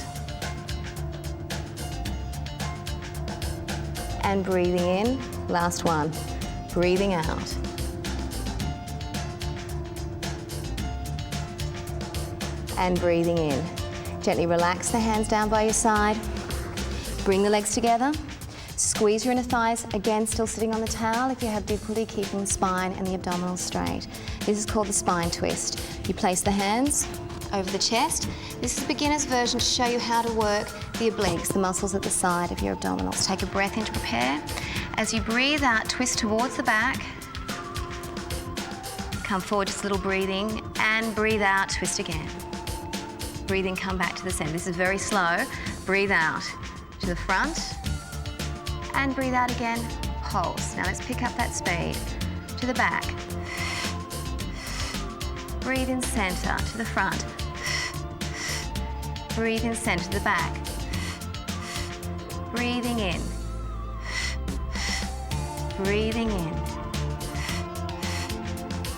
And breathing in, last one. Breathing out. And breathing in. Gently relax the hands down by your side. Bring the legs together. Squeeze your inner thighs, again still sitting on the towel if you have difficulty keeping the spine and the abdominals straight. This is called the spine twist. You place the hands over the chest. This is a beginner's version to show you how to work the obliques, the muscles at the side of your abdominals. Take a breath in to prepare. As you breathe out, twist towards the back. Come forward, just a little breathing, and breathe out, twist again. Breathe in, come back to the center. This is very slow. Breathe out to the front. And breathe out again, pulse. Now let's pick up that speed. To the back. Breathe in center, to the front. Breathe in center, to the back. Breathing in. Breathing in.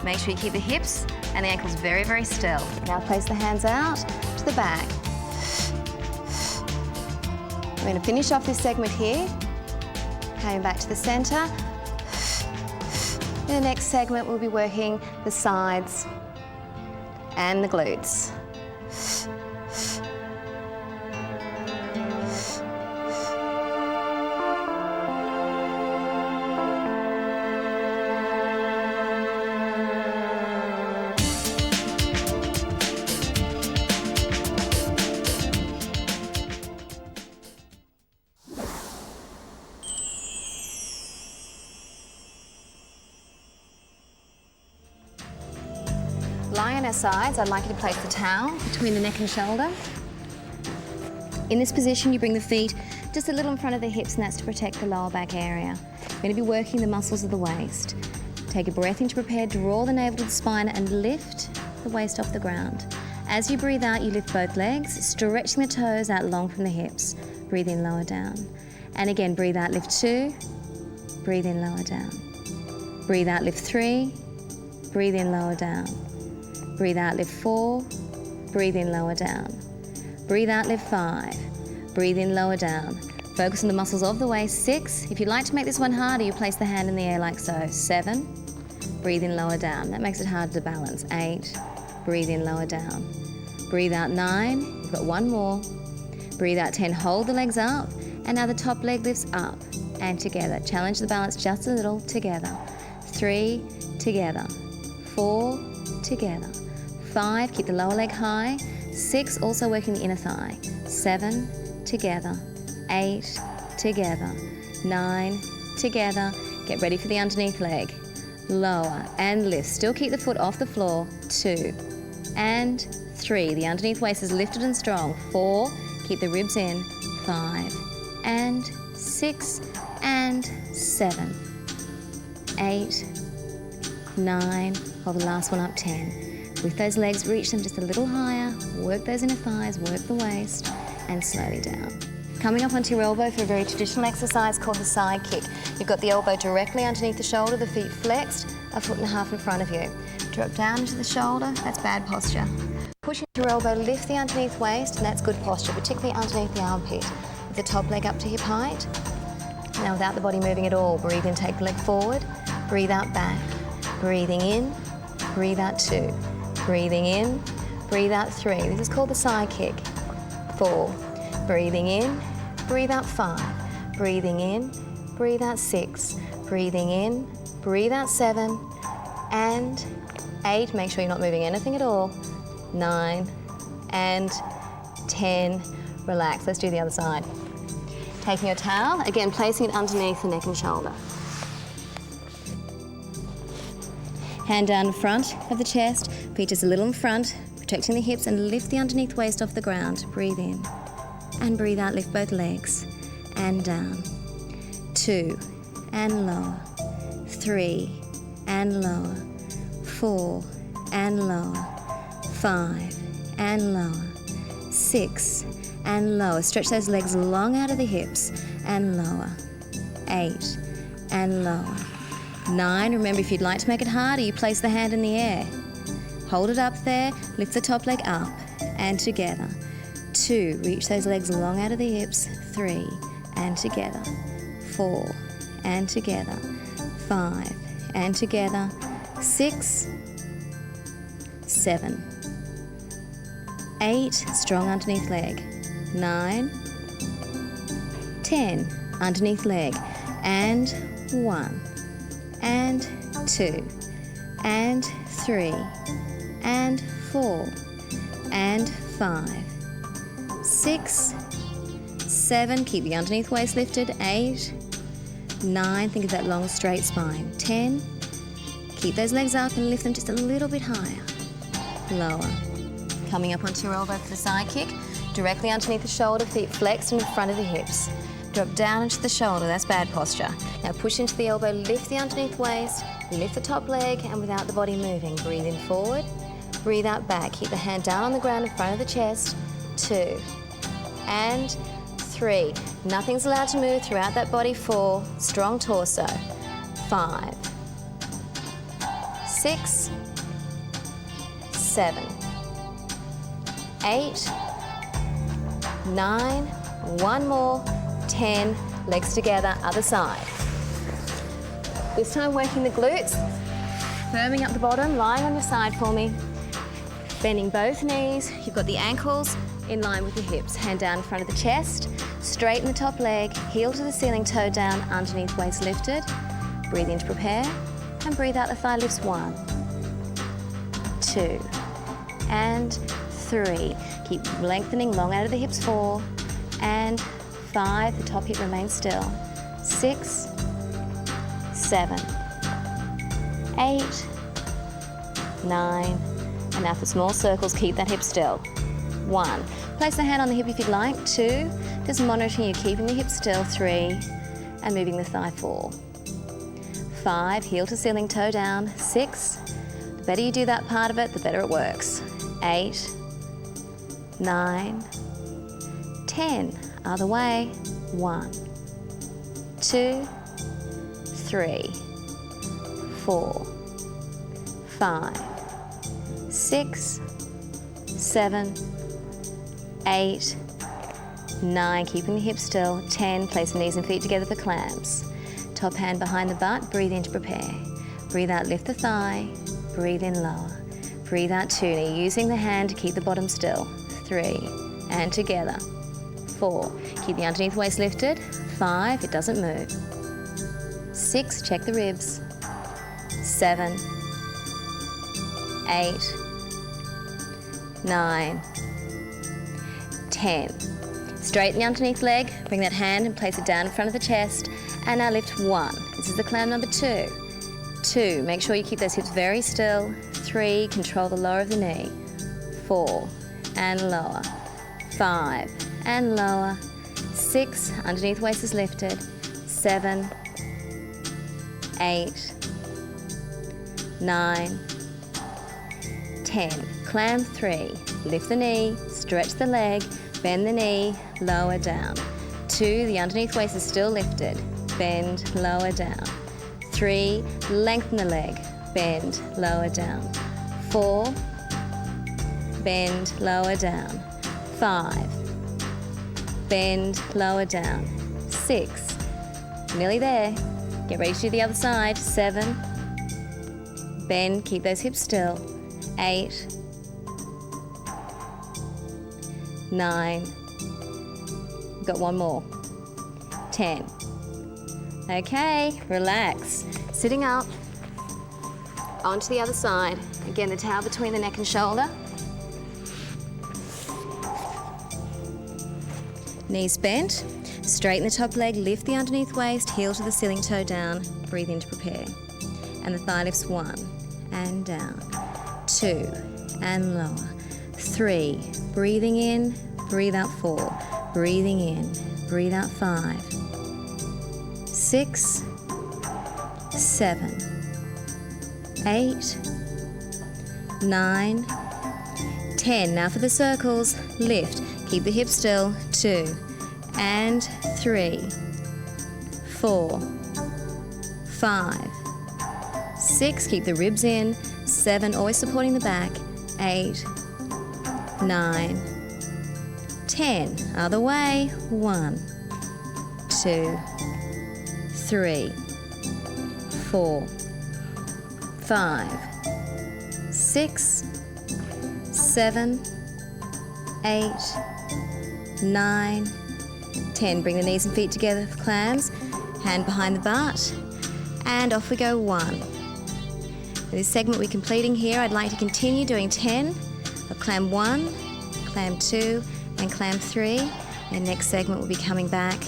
Make sure you keep the hips and the ankles very, very still. Now place the hands out to the back. We're going to finish off this segment here. Coming back to the center. In the next segment, we'll be working the sides and the glutes. our sides, I'd like you to place the towel between the neck and shoulder. In this position, you bring the feet just a little in front of the hips, and that's to protect the lower back area. You're going to be working the muscles of the waist. Take a breath in to prepare, draw the navel to the spine and lift the waist off the ground. As you breathe out, you lift both legs, stretching the toes out long from the hips. Breathe in, lower down. And again, breathe out, lift 2. Breathe in, lower down. Breathe out, lift 3. Breathe in, lower down. Breathe out, lift 4. Breathe in, lower down. Breathe out, lift 5. Breathe in, lower down. Focus on the muscles of the waist. 6. If you'd like to make this one harder, you place the hand in the air like so. 7. Breathe in, lower down. That makes it harder to balance. 8. Breathe in, lower down. Breathe out, 9. You've got one more. Breathe out, 10. Hold the legs up. And now the top leg lifts up and together. Challenge the balance just a little. Together. 3. Together. 4. Together. 5. Keep the lower leg high. 6. Also working the inner thigh. 7. Together. 8. Together. 9. Together. Get ready for the underneath leg. Lower and lift. Still keep the foot off the floor. 2 and 3. The underneath waist is lifted and strong. 4. Keep the ribs in. 5 and 6 and 7. 8, 9. Hold the last one up. 10. With those legs, reach them just a little higher. Work those inner thighs. Work the waist and slowly down. Coming up onto your elbow for a very traditional exercise called the side kick. You've got the elbow directly underneath the shoulder, the feet flexed, 1.5 feet in front of you. Drop down into the shoulder, that's bad posture. Push into your elbow, lift the underneath waist, and that's good posture, particularly underneath the armpit. With the top leg up to hip height. Now without the body moving at all, breathe in, take the leg forward, breathe out back. Breathing in, breathe out 2. Breathing in, breathe out 3. This is called the side kick. 4. Breathing in, breathe out 5. Breathing in, breathe out 6. Breathing in, breathe out 7. And 8. Make sure you're not moving anything at all. 9 and 10. Relax. Let's do the other side. Taking your towel, again placing it underneath the neck and shoulder. Hand down in front of the chest, feet just a little in front, protecting the hips, and lift the underneath waist off the ground. Breathe in. And breathe out, lift both legs, and down. 2, and lower. 3, and lower. 4, and lower. 5, and lower. 6, and lower. Stretch those legs long out of the hips, and lower. 8, and lower. 9, remember if you'd like to make it harder, you place the hand in the air. Hold it up there, lift the top leg up, and together. 2, reach those legs long out of the hips. 3, and together. 4, and together. 5, and together. 6, 7, 8, strong underneath leg. 9, 10, underneath leg. And 1, and 2, and 3, and 4, and 5. 6, 7, keep the underneath waist lifted. 8, 9, think of that long straight spine. 10, keep those legs up and lift them just a little bit higher. Lower. Coming up onto your elbow for the side kick, directly underneath the shoulder, feet flexed and in front of the hips. Drop down into the shoulder, that's bad posture. Now push into the elbow, lift the underneath waist, lift the top leg, and without the body moving, breathe in forward, breathe out back. Keep the hand down on the ground in front of the chest. 2, and 3. Nothing's allowed to move throughout that body. 4, strong torso. 5, 6, 7, 8, 9, one more, 10, legs together, other side. This time working the glutes, firming up the bottom, lying on your side for me. Bending both knees, you've got the ankles in line with the hips. Hand down in front of the chest, straighten the top leg, heel to the ceiling, toe down, underneath waist lifted. Breathe in to prepare, and breathe out, the thigh lifts. 1, 2, and 3. Keep lengthening long out of the hips. 4, and 5, the top hip remains still. 6, 7, 8, 9, And now for small circles, keep that hip still. 1. Place the hand on the hip if you'd like. 2. Just monitoring you keeping the hip still. 3. And moving the thigh. 4. 5. Heel to ceiling, toe down. 6. The better you do that part of it, the better it works. 8. 9. 10. Other way. 1. 2. 3. 4. 5. 6. 7. 8. 9. Keeping the hips still. 10. Place the knees and feet together for clams. Top hand behind the butt. Breathe in to prepare. Breathe out, lift the thigh. Breathe in, lower. Breathe out, 2 knee. Using the hand to keep the bottom still. 3. And together. 4. Keep the underneath waist lifted. 5. It doesn't move. 6. Check the ribs. 7. 8. 9. 10. Straighten the underneath leg. Bring that hand and place it down in front of the chest. And now lift 1. This is the clam number 2. 2. Make sure you keep those hips very still. 3. Control the lower of the knee. 4. And lower. 5. And lower. 6. Underneath waist is lifted. 7. 8. 9. 10. Clam 3. Lift the knee. Stretch the leg. Bend the knee. Lower down. 2. The underneath waist is still lifted. Bend. Lower down. 3. Lengthen the leg. Bend. Lower down. 4. Bend. Lower down. 5. Bend. Lower down. 6. Nearly there. Get ready to do the other side. 7. Bend. Keep those hips still. 8. 9. Got one more. 10. Okay, relax. Sitting up. Onto the other side. Again, the towel between the neck and shoulder. Knees bent. Straighten the top leg, lift the underneath waist, heel to the ceiling, toe down. Breathe in to prepare. And the thigh lifts 1. And down. 2. And lower. 3. Breathing in, breathe out 4. Breathing in, breathe out 5. 6. 7. 8. 9. 10. Now for the circles. Lift. Keep the hips still. 2. And 3. 4. 5. 6. Keep the ribs in. 7. Always supporting the back. 8. 9. 10. Other way. 1. 2. 3. 4. 5. 6. 7. 8. 9. 10. Bring the knees and feet together for clams. Hand behind the butt. And off we go. 1. For this segment we're completing here, I'd like to continue doing 10 of clam 1, clam 2, and clam 3. And next segment we'll be coming back,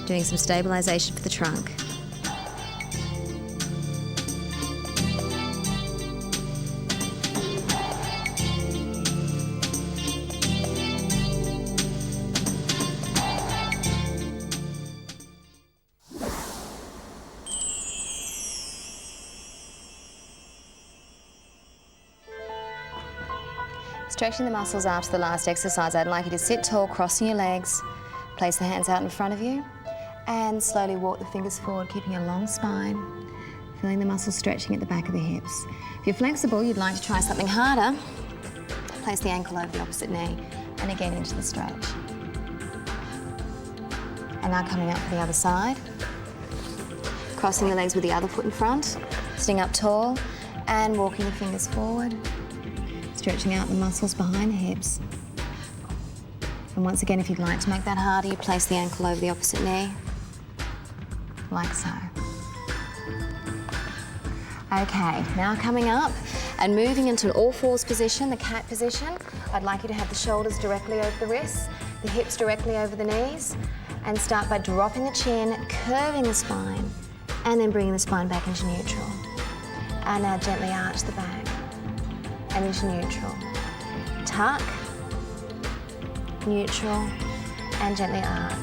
doing some stabilization for the trunk. Stretching the muscles after the last exercise, I'd like you to sit tall, crossing your legs, place the hands out in front of you, and slowly walk the fingers forward, keeping a long spine, feeling the muscles stretching at the back of the hips. If you're flexible, you'd like to try something harder, place the ankle over the opposite knee, and again into the stretch. And now coming up for the other side, crossing the legs with the other foot in front, sitting up tall, and walking the fingers forward, stretching out the muscles behind the hips. And once again, if you'd like to make that harder, you place the ankle over the opposite knee, like so. Okay, now coming up and moving into an all-fours position, the cat position. I'd like you to have the shoulders directly over the wrists, the hips directly over the knees, and start by dropping the chin, curving the spine, and then bringing the spine back into neutral. And now gently arch the back. and into neutral. Tuck, neutral, and gently arch.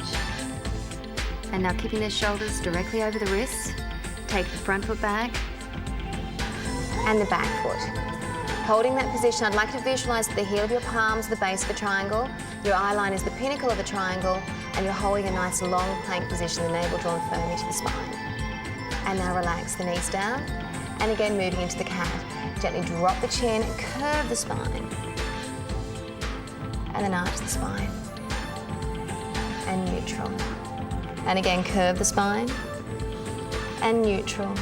And now keeping the shoulders directly over the wrists, take the front foot back and the back foot. Holding that position, I'd like you to visualize that the heel of your palms is the base of a triangle, your eye line is the pinnacle of a triangle, and you're holding a nice long plank position, the navel drawn firm into the spine. And now relax the knees down, and again moving into the cat. Gently drop the chin, curve the spine, and then arch the spine, and neutral. And again, curve the spine, and neutral.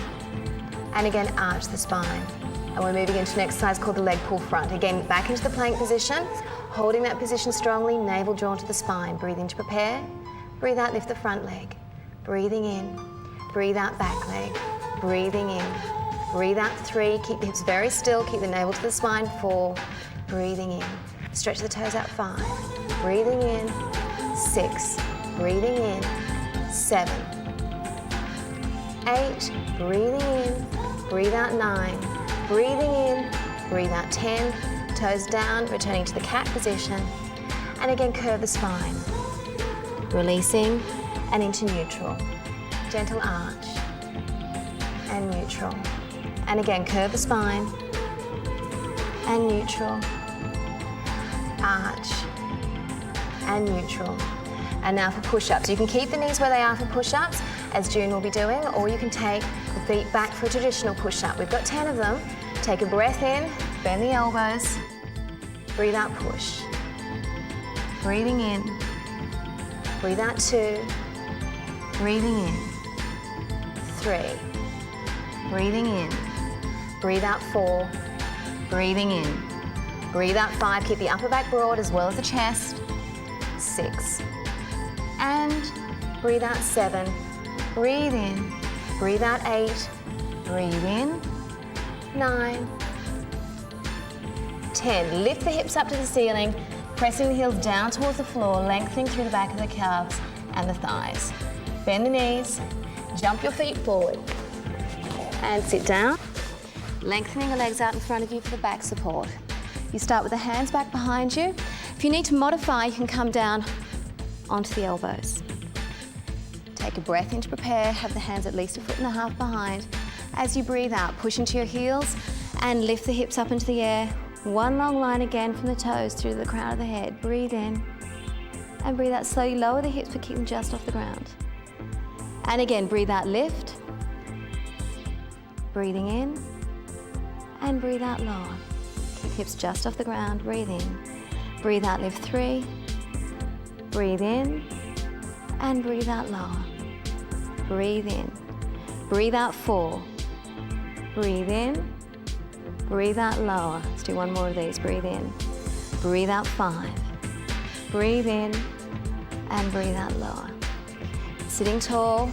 And again, arch the spine. And we're moving into an exercise called the leg pull front. Again, back into the plank position, holding that position strongly, navel drawn to the spine. Breathe in to prepare, breathe out, lift the front leg. Breathing in, breathe out, back leg. Breathing in, breathe out 3, keep the hips very still, keep the navel to the spine, 4, breathing in. Stretch the toes out, 5, breathing in, 6, breathing in, 7, 8, breathing in, breathe out 9, breathing in, breathe out 10, toes down, returning to the cat position, and again curve the spine, releasing and into neutral, gentle arch, and neutral, and again curve the spine, and neutral, arch, and neutral. And now for push-ups. You can keep the knees where they are for push-ups, as June will be doing, or you can take the feet back for a traditional push-up. We've got 10 of them. Take a breath in, bend the elbows, breathe out, push. Breathing in, breathe out 2, breathing in, 3, breathing in, breathe out 4, breathing in, breathe out 5, keep the upper back broad as well as the chest, 6, and breathe out 7, breathe in, breathe out 8, breathe in, 9, 10. Lift the hips up to the ceiling, pressing the heels down towards the floor, lengthening through the back of the calves and the thighs. Bend the knees, jump your feet forward, and sit down. Lengthening the legs out in front of you for the back support. You start with the hands back behind you. If you need to modify, you can come down onto the elbows. Take a breath in to prepare, have the hands at least 1.5 feet behind. As you breathe out, push into your heels and lift the hips up into the air. One long line again from the toes through to the crown of the head. Breathe in and breathe out. Slowly lower the hips but keep them just off the ground. And again, breathe out, lift. Breathing in and breathe out, lower. Keep hips just off the ground, breathe in. Breathe out, lift 3. Breathe in and breathe out, lower. Breathe in. Breathe out 4. Breathe in. Breathe out, lower. Let's do one more of these. Breathe in. Breathe out 5. Breathe in and breathe out, lower. Sitting tall.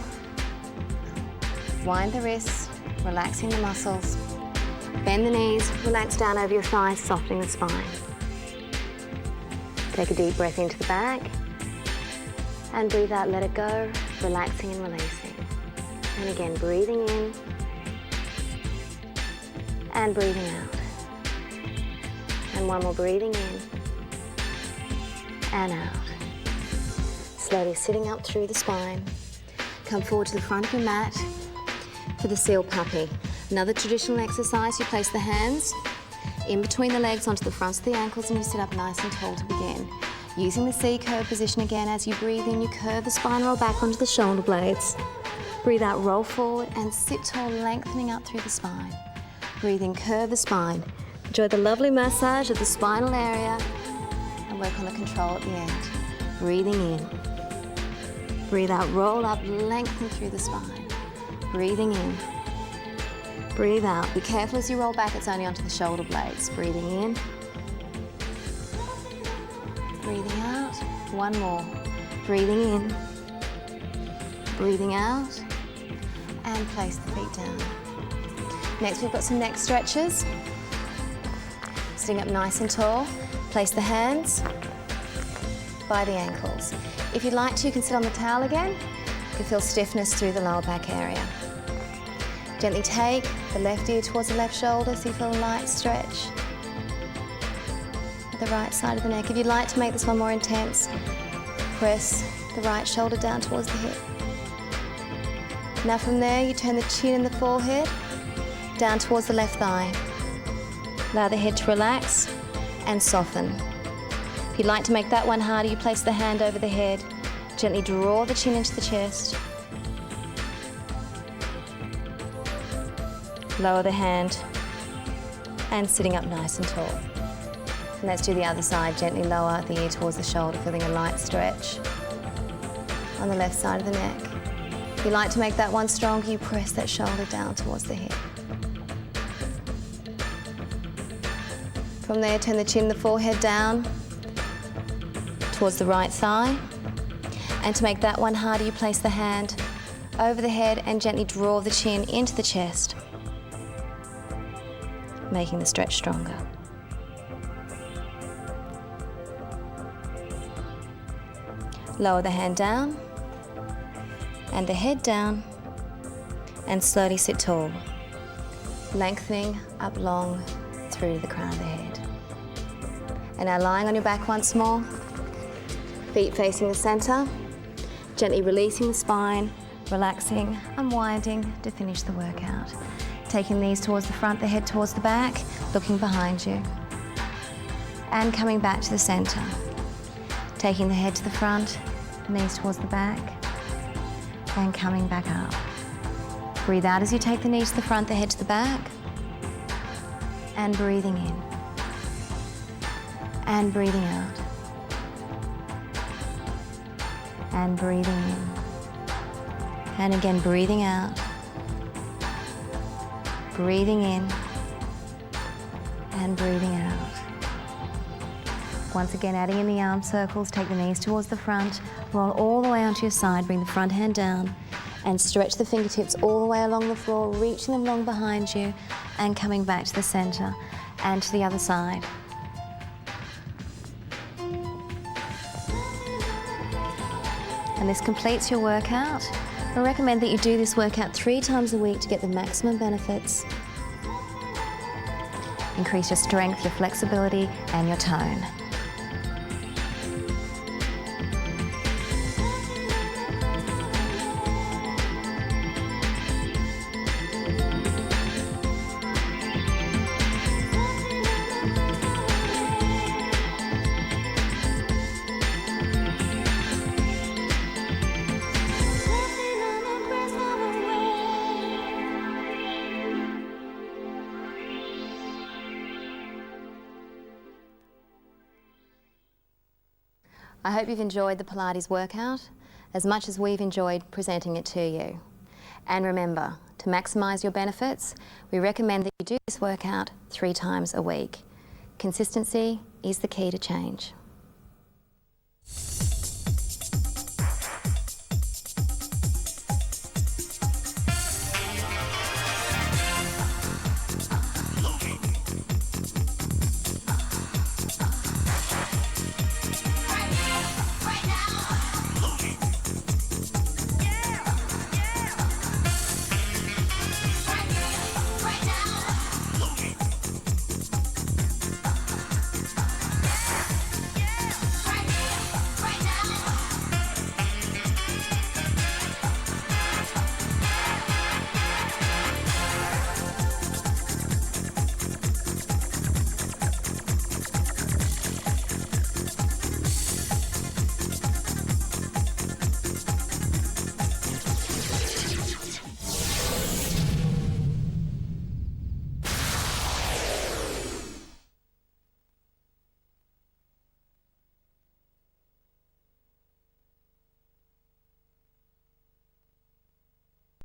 Wind the wrists, relaxing the muscles. Bend the knees, relax down over your thighs, softening the spine. Take a deep breath into the back. And breathe out, let it go, relaxing and releasing. And again, breathing in and breathing out. And one more, breathing in and out. Slowly sitting up through the spine. Come forward to the front of your mat for the seal puppy. Another traditional exercise, you place the hands in between the legs onto the fronts of the ankles and you sit up nice and tall to begin. Using the C-curve position again, as you breathe in, you curve the spine, roll back onto the shoulder blades. Breathe out, roll forward and sit tall, lengthening up through the spine. Breathe in, curve the spine. Enjoy the lovely massage of the spinal area and work on the control at the end. Breathing in. Breathe out, roll up, lengthen through the spine. Breathing in. Breathe out. Be careful as you roll back, it's only onto the shoulder blades. Breathing in. Breathing out. One more. Breathing in. Breathing out. And place the feet down. Next, we've got some neck stretches. Sitting up nice and tall. Place the hands by the ankles. If you'd like to, you can sit on the towel again. You can feel stiffness through the lower back area. Gently take the left ear towards the left shoulder so you feel a light stretch. the right side of the neck. If you'd like to make this one more intense, press the right shoulder down towards the hip. Now from there, you turn the chin and the forehead down towards the left thigh. Allow the head to relax and soften. If you'd like to make that one harder, you place the hand over the head. Gently draw the chin into the chest. Lower the hand and sitting up nice and tall. And let's do the other side. Gently lower the ear towards the shoulder, feeling a light stretch on the left side of the neck. If you'd like to make that one stronger, you press that shoulder down towards the hip. From there, turn the chin, the forehead down towards the right thigh. And to make that one harder, you place the hand over the head and gently draw the chin into the chest, making the stretch stronger. Lower the hand down and the head down and slowly sit tall, lengthening up long through the crown of the head. And now lying on your back once more, feet facing the center, gently releasing the spine, relaxing, unwinding to finish the workout. Taking these towards the front, the head towards the back, looking behind you. And coming back to the center. Taking the head to the front, the knees towards the back, and coming back up. Breathe out as you take the knees to the front, the head to the back, and breathing in. And breathing out. And breathing in. And again, breathing out. Breathing in and breathing out. Once again, adding in the arm circles, take the knees towards the front, roll all the way onto your side, bring the front hand down and stretch the fingertips all the way along the floor, reaching them long behind you and coming back to the center and to the other side. And this completes your workout. I recommend that you do this workout 3 times a week to get the maximum benefits. Increase your strength, your flexibility, and your tone. I hope you've enjoyed the Pilates workout as much as we've enjoyed presenting it to you. And remember, to maximise your benefits, we recommend that you do this workout 3 times a week. Consistency is the key to change.